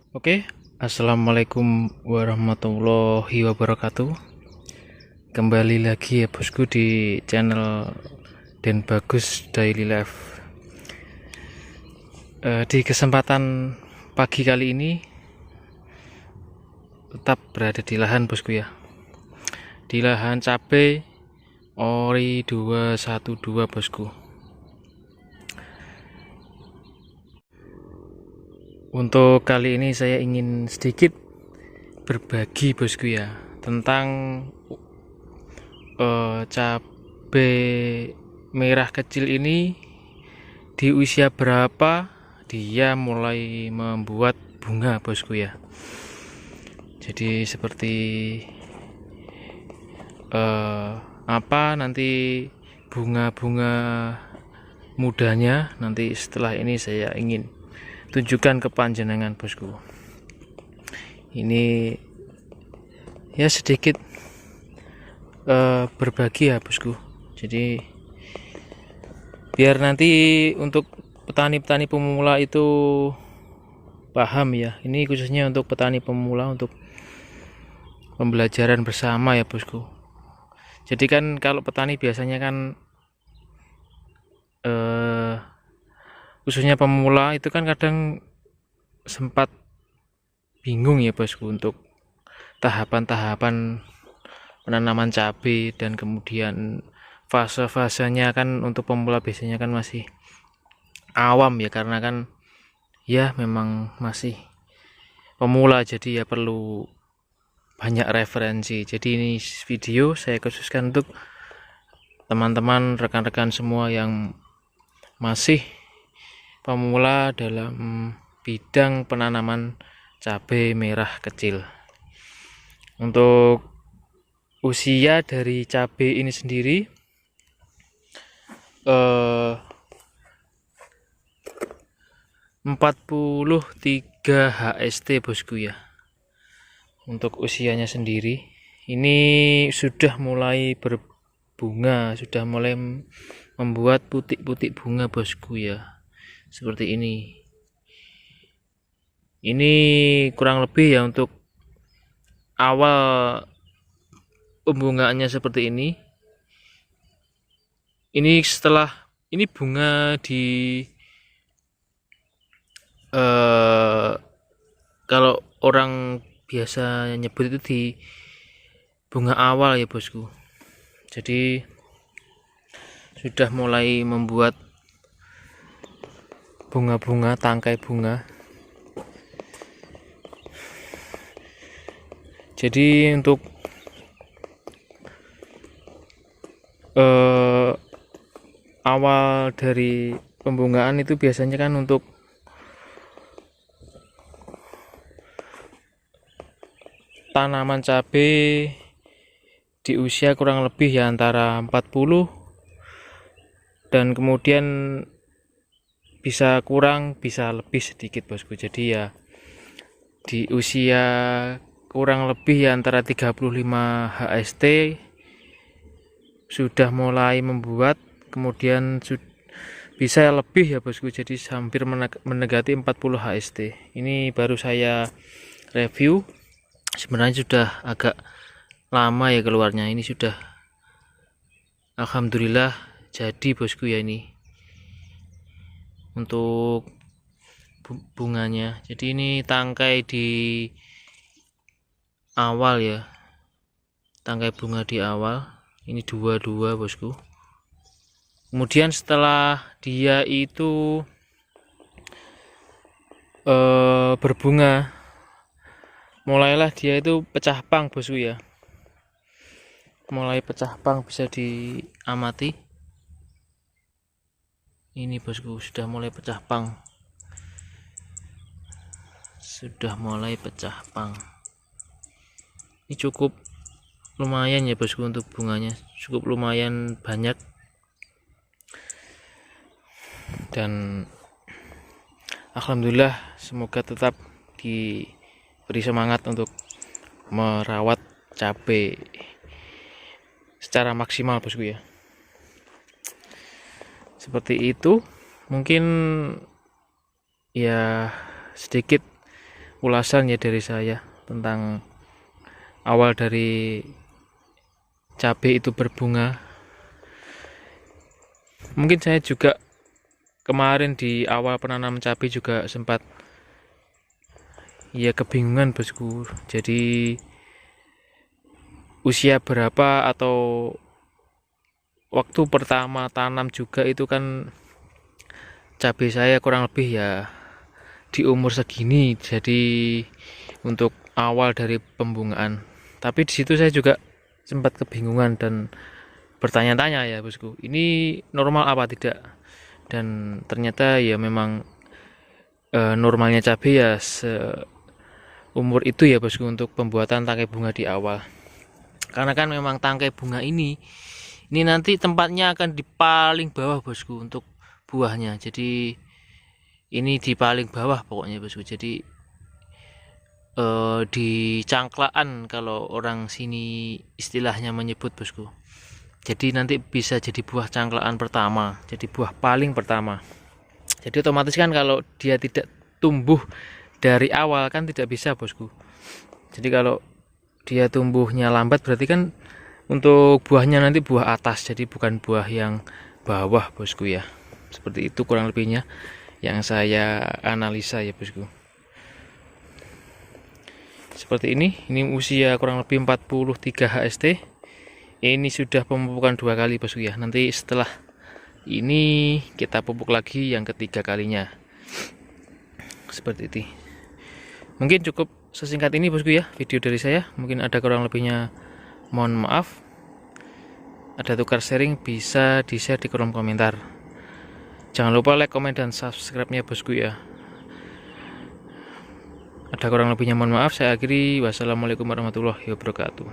Oke, assalamualaikum warahmatullahi wabarakatuh. Kembali lagi ya bosku di channel Den Bagus Daily Life. Di kesempatan pagi kali ini tetap berada di lahan bosku ya. Di lahan cabai Ori 212 bosku. Untuk kali ini saya ingin sedikit berbagi bosku ya tentang cabai merah kecil ini di usia berapa dia mulai membuat bunga bosku ya. Jadi seperti apa nanti bunga-bunga mudanya nanti setelah ini saya ingin tunjukkan ke panjenengan bosku. Ini ya sedikit berbagi ya bosku. Jadi biar nanti untuk petani-petani pemula itu paham ya. Ini khususnya untuk petani pemula untuk pembelajaran bersama ya bosku. Jadi kan kalau petani biasanya kan khususnya pemula itu kan kadang sempat bingung ya bosku untuk tahapan-tahapan penanaman cabai dan kemudian fase-fasenya kan untuk pemula biasanya kan masih awam ya, karena kan ya memang masih pemula, jadi ya perlu banyak referensi. Jadi ini video saya khususkan untuk teman-teman rekan-rekan semua yang masih pemula dalam bidang penanaman cabai merah kecil. Untuk usia dari cabai ini sendiri 43 HST bosku ya. Untuk usianya sendiri ini sudah mulai berbunga, sudah mulai membuat putik-putik bunga bosku ya, seperti ini. Ini kurang lebih ya untuk awal pembungaannya seperti ini. Ini setelah ini bunga di kalau orang biasa nyebut itu di bunga awal ya bosku. Jadi sudah mulai membuat bunga-bunga, tangkai bunga. Jadi untuk awal dari pembungaan itu biasanya kan untuk tanaman cabai di usia kurang lebih ya antara 40 dan kemudian bisa kurang bisa lebih sedikit bosku. Jadi ya di usia kurang lebih ya antara 35 HST sudah mulai membuat, kemudian bisa lebih ya bosku, jadi hampir mendekati 40 HST. Ini baru saya review, sebenarnya sudah agak lama ya keluarnya. Ini sudah alhamdulillah jadi bosku ya ini untuk bunganya. Jadi ini tangkai di awal ya, tangkai bunga di awal ini dua bosku. Kemudian setelah dia itu berbunga, mulailah dia itu pecah pang bosku ya, mulai pecah pang, bisa diamati ini bosku, sudah mulai pecah pang, sudah mulai pecah pang. Ini cukup lumayan ya bosku, untuk bunganya cukup lumayan banyak, dan alhamdulillah semoga tetap diberi semangat untuk merawat cabai secara maksimal bosku ya. Seperti itu mungkin ya sedikit ulasan ya dari saya tentang awal dari cabai itu berbunga. Mungkin saya juga kemarin di awal penanam cabai juga sempat ya kebingungan bosku. Jadi usia berapa atau waktu pertama tanam juga itu kan cabai saya kurang lebih ya di umur segini, jadi untuk awal dari pembungaan. Tapi di situ saya juga sempat kebingungan dan bertanya-tanya ya bosku, ini normal apa tidak? Dan ternyata ya memang normalnya cabai ya seumur itu ya bosku untuk pembuatan tangkai bunga di awal. Karena kan memang tangkai bunga ini nanti tempatnya akan di paling bawah bosku untuk buahnya. Jadi ini di paling bawah pokoknya bosku. Jadi di cangklaan kalau orang sini istilahnya menyebut bosku. Jadi nanti bisa jadi buah cangklaan pertama, jadi buah paling pertama. Jadi otomatis kan kalau dia tidak tumbuh dari awal kan tidak bisa bosku. Jadi kalau dia tumbuhnya lambat berarti kan untuk buahnya nanti buah atas, jadi bukan buah yang bawah bosku ya. Seperti itu kurang lebihnya yang saya analisa ya bosku. Seperti ini usia kurang lebih 43 HST. Ini sudah pemupukan 2 kali bosku ya. Nanti setelah ini kita pupuk lagi yang ketiga kalinya. Seperti itu. Mungkin cukup sesingkat ini bosku ya video dari saya. Mungkin ada kurang lebihnya mohon maaf. Ada tukar sharing bisa di share di kolom komentar. Jangan lupa like, komen, dan subscribe-nya bosku ya. Ada kurang lebihnya mohon maaf. Saya akhiri. Wassalamualaikum warahmatullahi wabarakatuh.